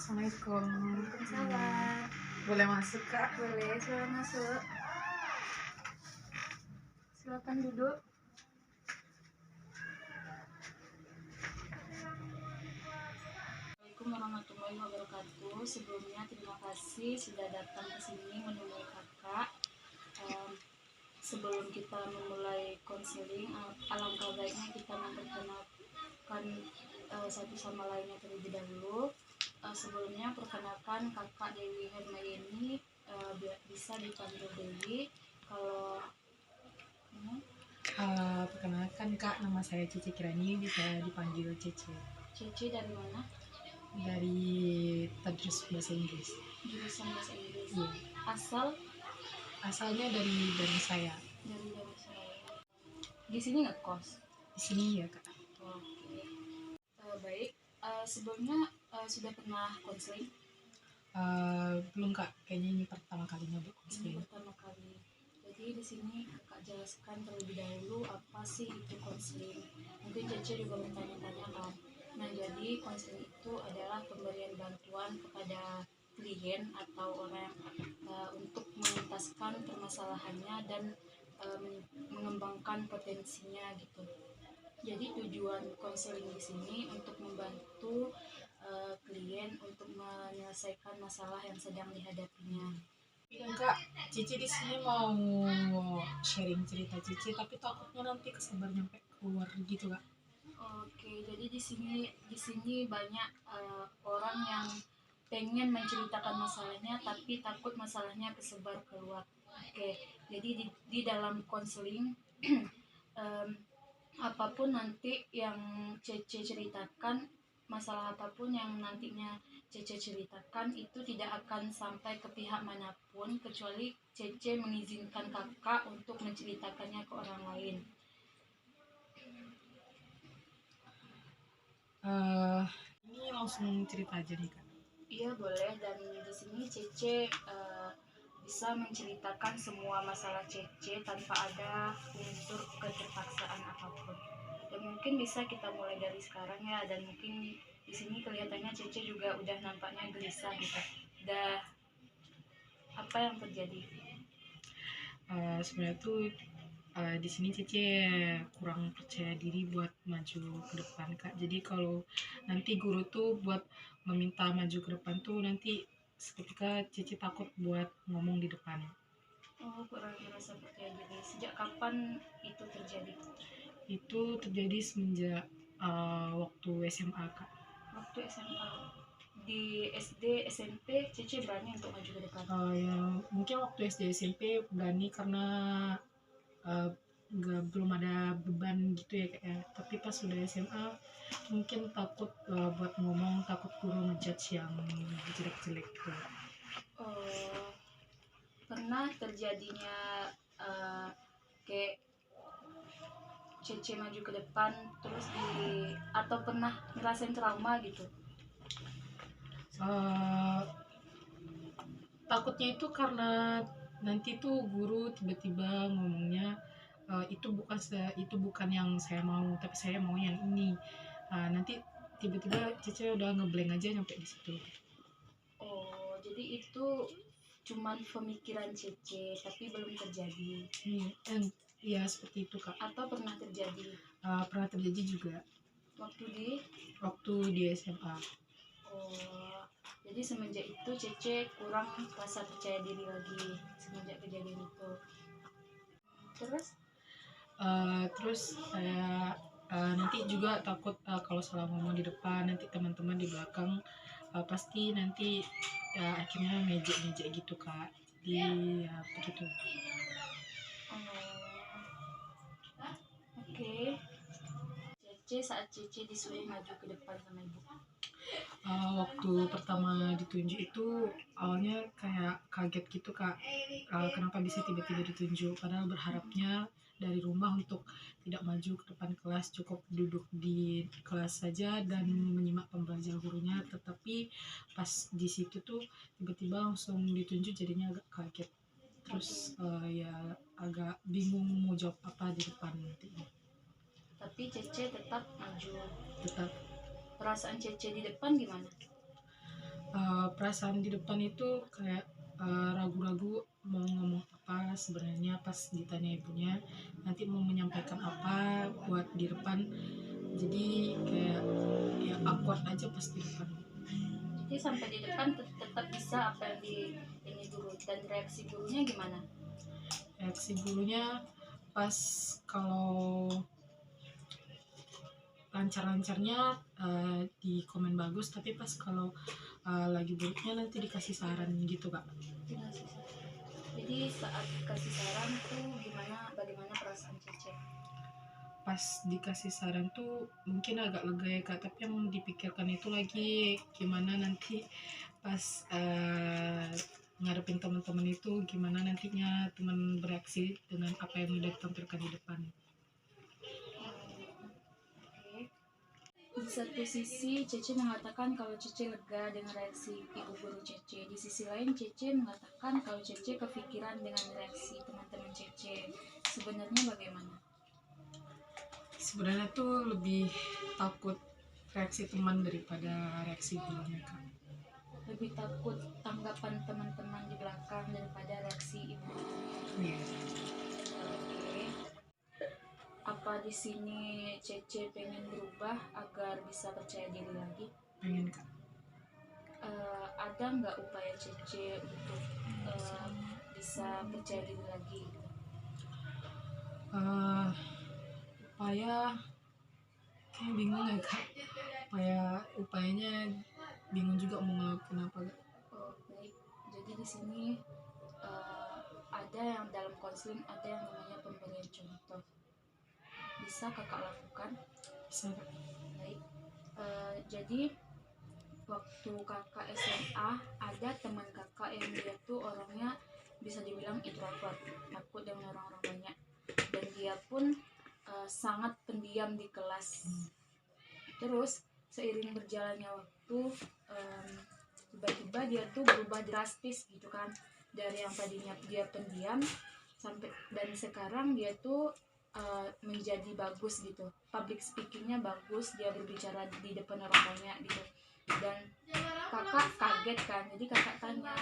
Assalamualaikum. Waalaikumsalam. Boleh masuk, Kak? Boleh, silakan masuk. Silakan duduk. Assalamualaikum warahmatullahi wabarakatuh. Sebelumnya terima kasih sudah datang ke sini menemui kakak. Sebelum kita memulai konseling, alangkah baiknya kita memperkenalkan satu sama lainnya terlebih dahulu. Sebelumnya perkenalkan kakak Dewi Hermayeni, bisa dipanggil Dewi. Kalau Perkenalkan, Kak, nama saya Cici Kirani, bisa dipanggil Cici. Cici dari mana? Dari Tadris Bahasa Inggris. Jurusan bahasa Inggris. Iya. Asalnya dari saya. Dari saya. Di sini ngekos? Di sini ya, Kak. Oke. Baik. Sebelumnya sudah pernah konseling? Belum, Kak. Kayaknya ini pertama kalinya Bu konseling. Pertama kali. Jadi di sini kakak jelaskan terlebih dahulu apa sih itu konseling. Mungkin Cece juga bertanya-tanya kan. Nah, jadi konseling itu adalah pemberian bantuan kepada klien atau orang untuk menuntaskan permasalahannya dan mengembangkan potensinya gitu. Jadi tujuan konseling di sini untuk membantu klien untuk menyelesaikan masalah yang sedang dihadapinya. Kak, Cici di sini mau sharing cerita Cici, tapi takutnya nanti kesebar nyampe keluar gitu, Kak. Oke, jadi di sini banyak orang yang pengen menceritakan masalahnya tapi takut masalahnya kesebar keluar. Oke, jadi di dalam konseling apapun nanti yang Cece ceritakan, masalah apapun yang nantinya Cece ceritakan itu tidak akan sampai ke pihak manapun kecuali Cece mengizinkan kakak untuk menceritakannya ke orang lain. Ini langsung cerita aja nih, Kak. Iya boleh, dan di sini Cece bisa menceritakan semua masalah Cece tanpa ada unsur keterpaksaan apapun. Dan mungkin bisa kita mulai dari sekarang ya, dan mungkin di sini kelihatannya Cece juga udah nampaknya gelisah gitu. Udah apa yang terjadi? Sebenarnya tuh di sini Cici kurang percaya diri buat maju ke depan, Kak. Jadi kalau nanti guru tuh buat meminta maju ke depan tuh nanti seketika Cici takut buat ngomong di depan. Oh, kurang merasa percaya diri. Sejak kapan itu terjadi? Itu terjadi semenjak waktu SMA, Kak. Waktu SMA. Di SD, SMP, Cece berani untuk maju ke depan? Ya, mungkin waktu SD SMP berani karena belum ada beban gitu ya, kayak. Tapi pas sudah SMA mungkin takut buat ngomong, takut guru ngejudge yang jelek-jelek gitu. Pernah terjadinya kayak Cece maju ke depan terus atau pernah ngerasain trauma gitu? Takutnya itu karena nanti tuh guru tiba-tiba ngomongnya itu bukan yang saya mau, tapi saya mau yang ini. Nanti tiba-tiba Cece udah ngeblank aja nyampe di situ. Oh, jadi itu cuman pemikiran Cece tapi belum terjadi. Iya, seperti itu, Kak. Atau pernah terjadi? Pernah terjadi juga. Waktu di SMA. Oh, jadi semenjak itu Cece kurang rasa percaya diri lagi semenjak kejadian itu. Terus saya nanti juga takut kalau salah ngomong di depan, nanti teman-teman di belakang pasti nanti akhirnya ngejek gitu, Kak. Jadi ya begitu. Oke. Cece saat Cece disuruh maju ke depan sama ibu, waktu pertama ditunjuk itu awalnya kayak kaget gitu, Kak. Kenapa bisa tiba-tiba ditunjuk, padahal berharapnya dari rumah untuk tidak maju ke depan kelas, cukup duduk di kelas saja dan menyimak pembelajaran gurunya. Tetapi pas di situ tuh tiba-tiba langsung ditunjuk, jadinya agak kaget. Terus ya agak bingung mau jawab apa di depan nanti. Tapi Cece tetap maju. Tetap. Perasaan Cece di depan gimana? perasaan di depan itu kayak ragu-ragu mau ngomong apa sebenarnya pas ditanya ibunya, nanti mau menyampaikan apa buat di depan, jadi kayak ya awkward aja pas di depan. Jadi sampai di depan tetap bisa apa yang di ini guru, dan reaksi gurunya gimana? Reaksi gurunya pas kalau lancar-lancarnya di komen bagus, tapi pas kalau lagi buruknya nanti dikasih saran gitu kak. Dikasih saran. Jadi saat kasih saran tuh bagaimana perasaan Cece? Pas dikasih saran tuh mungkin agak lega ya kak, tapi yang dipikirkan itu lagi gimana nanti pas ngadepin teman-teman itu, gimana nantinya teman bereaksi dengan apa yang udah ditampilkan di depan. Oke. Di satu sisi Cece mengatakan kalau Cece lega dengan reaksi ibu guru Cece. Di sisi lain Cece mengatakan kalau Cece kepikiran dengan reaksi teman-teman Cece. Sebenarnya bagaimana? Sebenarnya tuh lebih takut reaksi teman daripada reaksi gurunya kak. Lebih takut tanggapan teman-teman di belakang daripada reaksi ibu. Iya. Oke. Apa di sini Cece pengen berubah agar bisa percaya diri lagi? Pengen kak. Ada nggak upaya Cece untuk bisa percaya diri lagi? Upaya kayak bingung ya kak, upayanya bingung juga mau ngelakuin apa kak. Oh, baik. Jadi di sini ada yang dalam konseling ada yang namanya pemberian contoh. Bisa kakak lakukan? Bisa kak. Baik. Jadi waktu kakak SMA ada teman kakak yang dia tuh orangnya bisa dibilang introvert, takut dengan orang-orang banyak, dan dia pun sangat pendiam di kelas. Terus seiring berjalannya waktu tiba-tiba dia tuh berubah drastis gitu kan, dari yang tadinya dia pendiam sampai dan sekarang dia tuh menjadi bagus gitu, public speakingnya bagus, dia berbicara di depan orang banyak gitu. Dan kakak kaget kan, jadi kakak tanya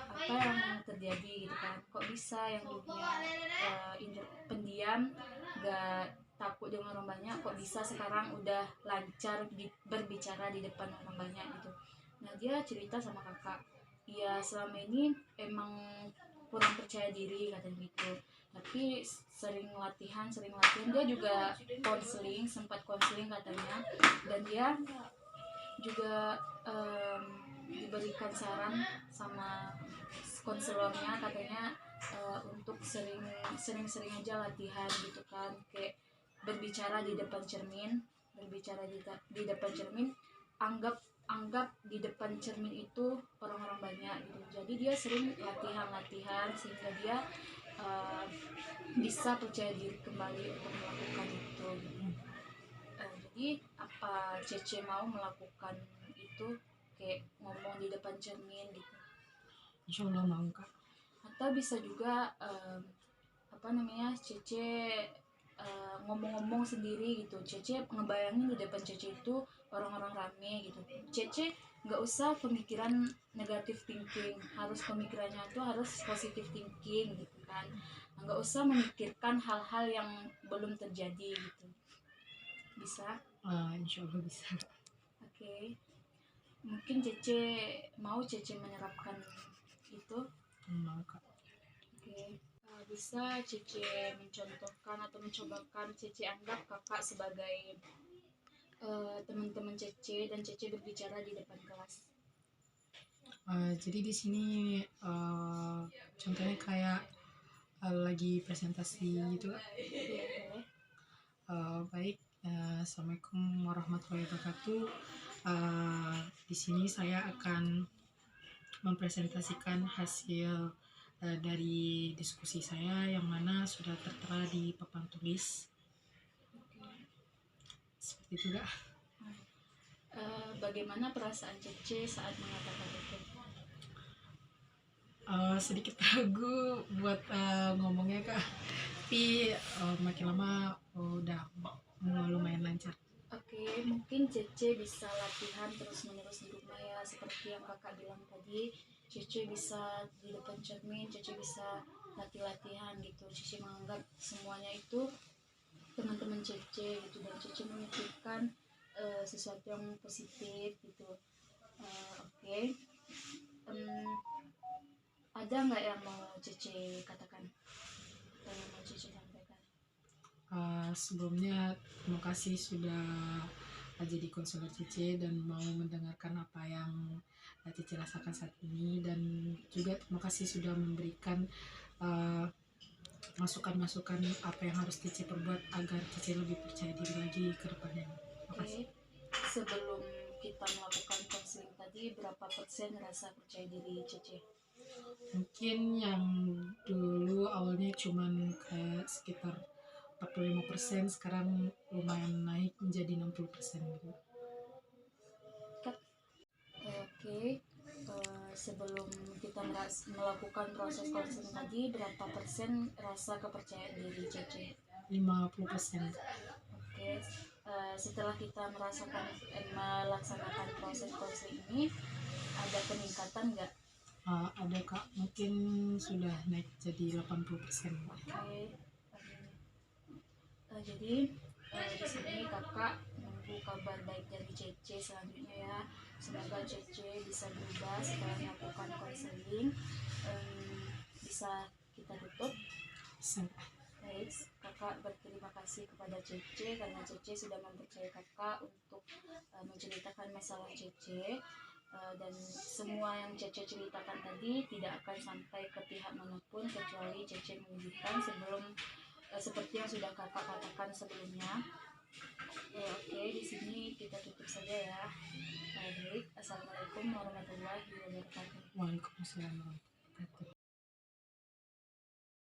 apa yang terjadi gitu kan, kok bisa yang dulunya pendiam gak takut dengan orang banyak, kok bisa sekarang udah lancar berbicara di depan orang banyak gitu. Nah dia cerita sama kakak, ya selama ini emang kurang percaya diri katanya gitu, tapi sering latihan dia juga sempat konseling katanya, dan dia juga diberikan saran sama konselornya katanya untuk sering aja latihan gitu kan, kayak berbicara di depan cermin, anggap di depan cermin itu orang-orang banyak gitu. Jadi dia sering latihan sehingga dia bisa percaya diri kembali untuk melakukan itu. Jadi apa Cece mau melakukan itu, kayak ngomong di depan cermin gitu? Insya Allah mau kak. Atau bisa juga Cece ngomong-ngomong sendiri gitu. Cece ngebayangin di depan Cece itu orang-orang rame gitu. Cece nggak usah pemikiran negatif thinking, harus pemikirannya itu harus positif thinking gitu kan. Nggak usah memikirkan hal-hal yang belum terjadi gitu. Bisa? Insya Allah bisa. Oke. Mungkin Cece menerapkan itu. Mau kak. Oke. Bisa Cece mencontohkan atau mencobakan, Cece anggap kakak sebagai teman-teman Cece dan Cece berbicara di depan kelas. Jadi di sini contohnya kayak lagi presentasi gitu kak. Iya, Baik. Assalamualaikum warahmatullahi wabarakatuh. Di sini saya akan mempresentasikan hasil dari diskusi saya yang mana sudah tertera di papan tulis. Seperti itu kak. Bagaimana perasaan Cece saat mengatakan itu? Sedikit ragu buat ngomongnya kak, tapi makin lama udah lumayan lancar. Oke, mungkin Cece bisa latihan terus-menerus di rumah ya, seperti yang kakak bilang tadi. Cece bisa di depan cermin, Cece bisa latihan gitu. Cece menganggap semuanya itu teman-teman Cece gitu, dan Cece memikirkan sesuatu yang positif gitu. Oke. Ada nggak yang mau Cece katakan, yang mau Cece sampaikan? Sebelumnya terima kasih sudah jadi konselor Cice dan mau mendengarkan apa yang Cice rasakan saat ini, dan juga terima kasih sudah memberikan masukan-masukan apa yang harus Cice perbuat agar Cice lebih percaya diri lagi ke depannya. Terima kasih. Sebelum kita melakukan konseling tadi, berapa persen rasa percaya diri Cece? Mungkin yang dulu awalnya cuman kayak sekitar 45%, sekarang lumayan naik menjadi 60% gitu. Oke. Sebelum kita melakukan proses konseling tadi, berapa persen rasa kepercayaan diri Cece? 50%. Oke. Setelah kita melaksanakan proses konseling ini, ada peningkatan nggak? Ada Kak, mungkin sudah naik jadi 80%. Oke. Jadi di sini kakak menunggu kabar baik dari Cece selanjutnya ya. Semoga Cece bisa berubah setelah melakukan konseling. Bisa kita tutup. Baik, kakak berterima kasih kepada Cece karena Cece sudah mempercayai kakak untuk menceritakan masalah Cece. Dan semua yang Cece ceritakan tadi tidak akan sampai ke pihak manapun kecuali Cece mengizinkan, seperti yang sudah kakak katakan sebelumnya. Oke, di sini kita tutup saja ya. Baik, assalamualaikum warahmatullahi wabarakatuh. Waalaikumsalam warahmatullahi wabarakatuh.